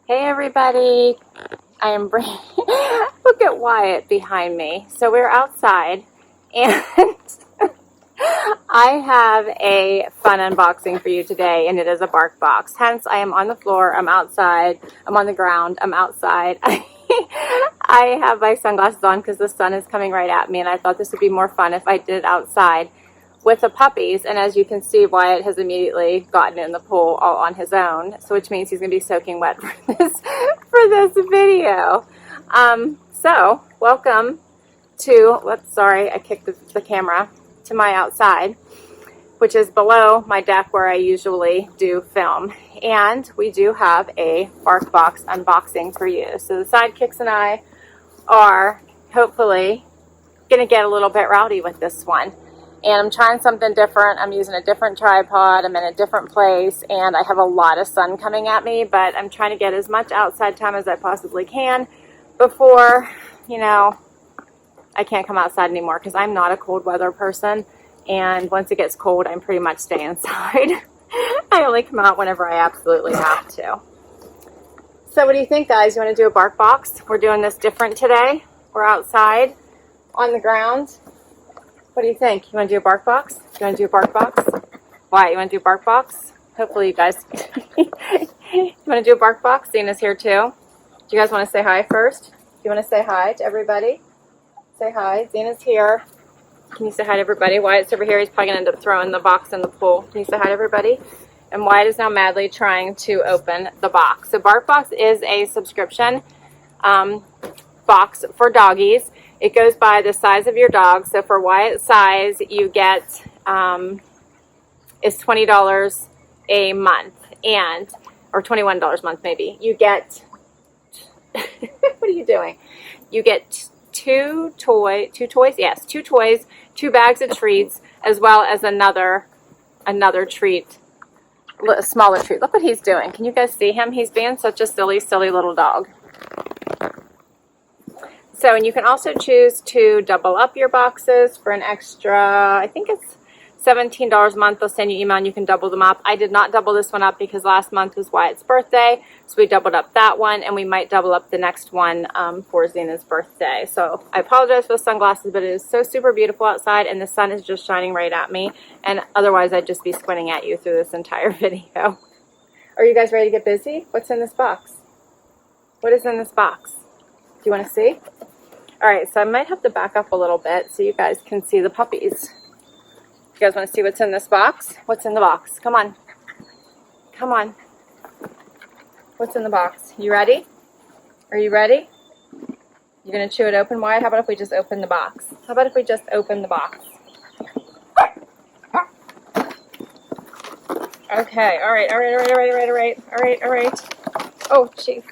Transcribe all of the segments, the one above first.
Hey everybody, I am bringing, look at Wyatt behind me. So we're outside and I have a fun unboxing for you today, and it is a BarkBox. Hence, I am on the floor, I'm outside, I'm on the ground, I'm outside. I have my sunglasses on because the sun is coming right at me, and I thought this would be more fun if I did it outside with the puppies. And as you can see, Wyatt has immediately gotten in the pool all on his own, so which means he's going to be soaking wet for this video. So welcome to, sorry, I kicked the camera, to my outside, which is below my deck where I usually do film. And we do have a BarkBox unboxing for you. So the sidekicks and I are hopefully going to get a little bit rowdy with this one. And I'm trying something different. I'm using a different tripod. I'm in a different place, and I have a lot of sun coming at me, but I'm trying to get as much outside time as I possibly can before, you know, I can't come outside anymore because I'm not a cold weather person. And once it gets cold, I'm pretty much stay inside. I only come out whenever I absolutely have to. So what do you think, guys? You want to do a BarkBox? We're doing this different today. We're outside on the ground. What do you think? You want to do a BarkBox? You want to do a BarkBox? Why? You want to do a BarkBox? Hopefully you guys... You want to do a BarkBox? Xena's here too. Do you guys want to say hi first? Do you want to say hi to everybody? Say hi. Xena's here. Can you say hi to everybody? Wyatt's over here. He's probably going to end up throwing the box in the pool. Can you say hi to everybody? And Wyatt is now madly trying to open the box. So BarkBox is a subscription box for doggies. It goes by the size of your dog. So for Wyatt's size, you get is $20 a month, or $21 a month maybe. You get what are you doing? You get two toys, two bags of treats, as well as another treat, a smaller treat. Look what he's doing. Can you guys see him? He's being such a silly little dog. So, and you can also choose to double up your boxes for an extra, I think it's $17 a month. They'll send you email and you can double them up. I did not double this one up because last month was Wyatt's birthday, so we doubled up that one, and we might double up the next one for Xena's birthday. So I apologize for the sunglasses, but it is so super beautiful outside, and the sun is just shining right at me, and otherwise I'd just be squinting at you through this entire video. Are you guys ready to get busy? What's in this box? What is in this box? Do you want to see? Alright, so I might have to back up a little bit so you guys can see the puppies. You guys want to see what's in this box? What's in the box? Come on. Come on. What's in the box? You ready? Are you ready? You're going to chew it open? Why? How about if we just open the box? How about if we just open the box? Okay, alright. Oh, jeez.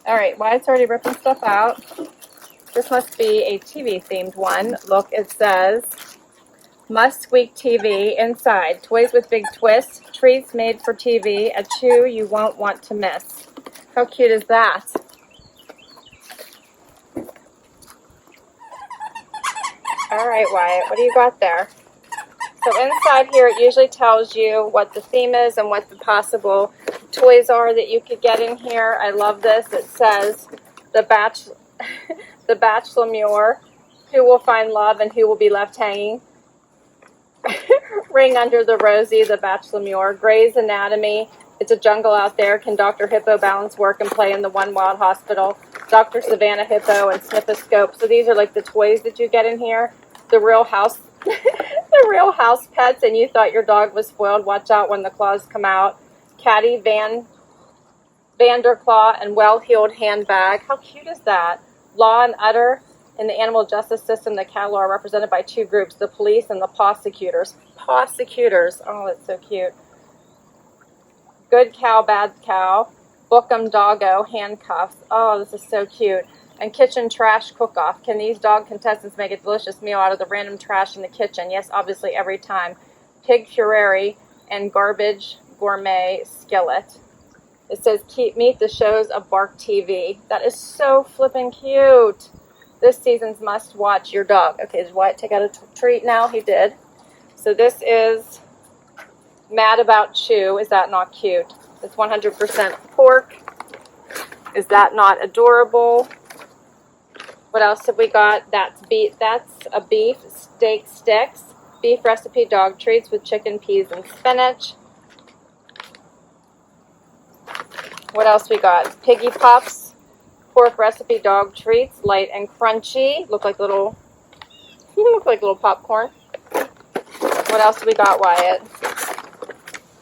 Alright, Wyatt's already ripping stuff out. This must be a TV themed one. Look, it says, must squeak TV inside. Toys with big twists. Treats made for TV. A chew you won't want to miss. How cute is that? Alright, Wyatt, what do you got there? So inside here, it usually tells you what the theme is and what the possible toys are that you could get in here. I love this. It says, the Bachelor, who will find love and who will be left hanging. Ring under the rosy, the Bachelor. Grey's Anatomy. It's a jungle out there. Can Dr. Hippo balance work and play in the One Wild Hospital? Dr. Savannah Hippo and Sniffoscope. So these are like the toys that you get in here. The Real House, the Real House Pets, and you thought your dog was spoiled. Watch out when the claws come out. Caddy Vanderclaw and Well-Heeled Handbag. How cute is that? Law and Order. In the animal justice system, the cattle are represented by two groups, the police and the prosecutors. Prosecutors. Oh, that's so cute. Good Cow, Bad Cow. Bookum Doggo, Handcuffs. Oh, this is so cute. And Kitchen Trash Cook-Off. Can these dog contestants make a delicious meal out of the random trash in the kitchen? Yes, obviously, every time. Pig Puree and Garbage Gourmet Skillet. It says, meet the shows of Bark TV. That is so flippin' cute. This season's must watch your dog. Okay, does Wyatt take out a treat now? He did. So this is Mad About Chew. Is that not cute? It's 100% pork. Is that not adorable? What else have we got? That's a beef steak sticks. Beef recipe dog treats with chicken, peas, and spinach. What else we got? Piggy Puffs. Pork recipe dog treats. Light and crunchy. Look like little popcorn. What else do we got, Wyatt?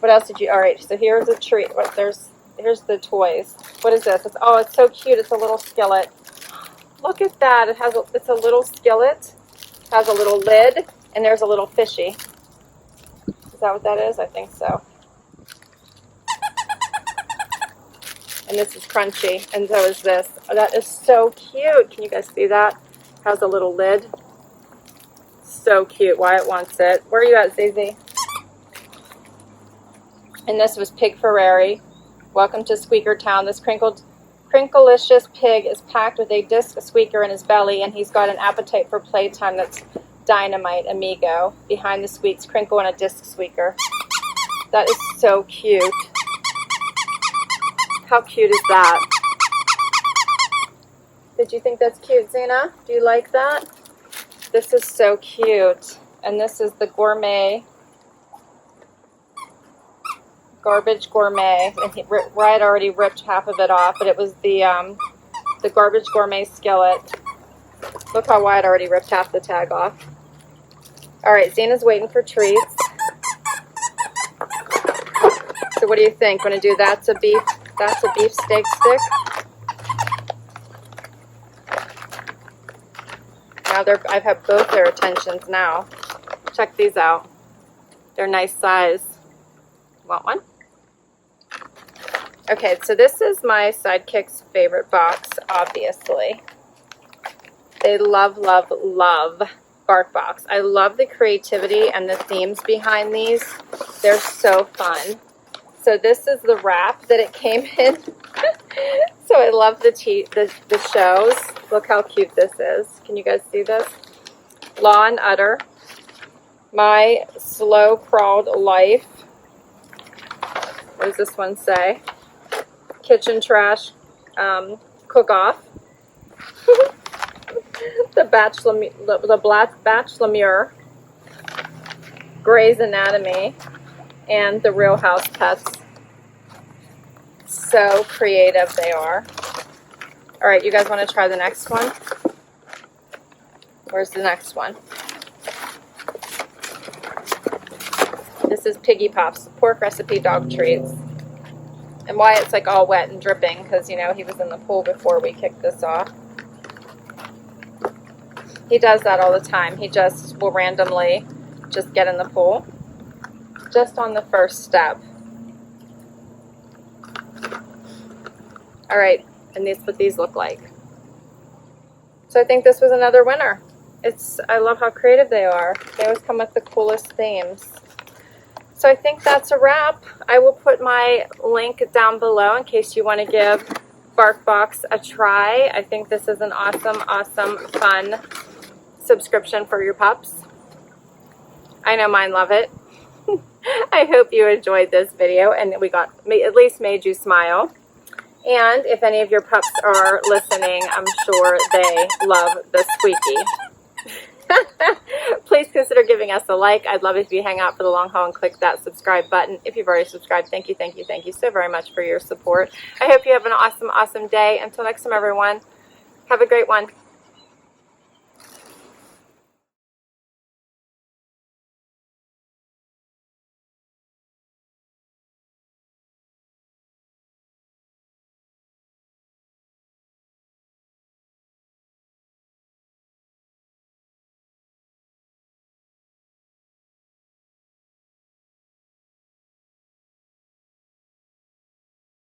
What else did you... Alright, so here's a treat. Here's the toys. What is this? It's so cute. It's a little skillet. Look at that. It's a little skillet. It has a little lid. And there's a little fishy. Is that what that is? I think so. And this is crunchy. And so is this. Oh, that is so cute. Can you guys see that? It has a little lid. So cute. Wyatt wants it. Where are you at, Zizi? And this was Pig Ferrari. Welcome to Squeaker Town. This crinklicious pig is packed with a disc squeaker in his belly, and he's got an appetite for playtime that's dynamite, amigo. Behind the squeaks, crinkle and a disc squeaker. That is so cute. How cute is that? Did you think that's cute, Xena? Do you like that? This is so cute. And this is the gourmet, garbage gourmet. And Wyatt already ripped half of it off, but it was the garbage gourmet skillet. Look how Wyatt already ripped half the tag off. All right, Xena's waiting for treats. So what do you think? Want to do that's a beef steak stick? Now I've had both their attentions now. Check these out. They're nice size. Want one? Okay, so this is my sidekicks favorite box, obviously. They love, love, love BarkBox. I love the creativity and the themes behind these. They're so fun. So this is the wrap that it came in. So I love the shows. Look how cute this is. Can you guys see this? Law and Utter. My Slow Crawled Life. What does this one say? Kitchen Trash Cook-Off. The Bachelor, Grey's Anatomy, and The Real House Pets. So creative they are. All right, you guys want to try the next one? Where's the next one? This is Piggy Puffs, pork recipe dog treats. And Wyatt's like all wet and dripping because, you know, he was in the pool before we kicked this off. He does that all the time. He just will randomly just get in the pool. Just on the first step. All right, and this is what these look like. So I think this was another winner. I love how creative they are. They always come with the coolest themes. So I think that's a wrap. I will put my link down below in case you want to give BarkBox a try. I think this is an awesome, awesome, fun subscription for your pups. I know mine love it. I hope you enjoyed this video and we at least made you smile. And if any of your pups are listening, I'm sure they love the squeaky. Please consider giving us a like. I'd love it if you hang out for the long haul and click that subscribe button. If you've already subscribed, thank you, thank you, thank you so very much for your support. I hope you have an awesome, awesome day. Until next time, everyone, have a great one.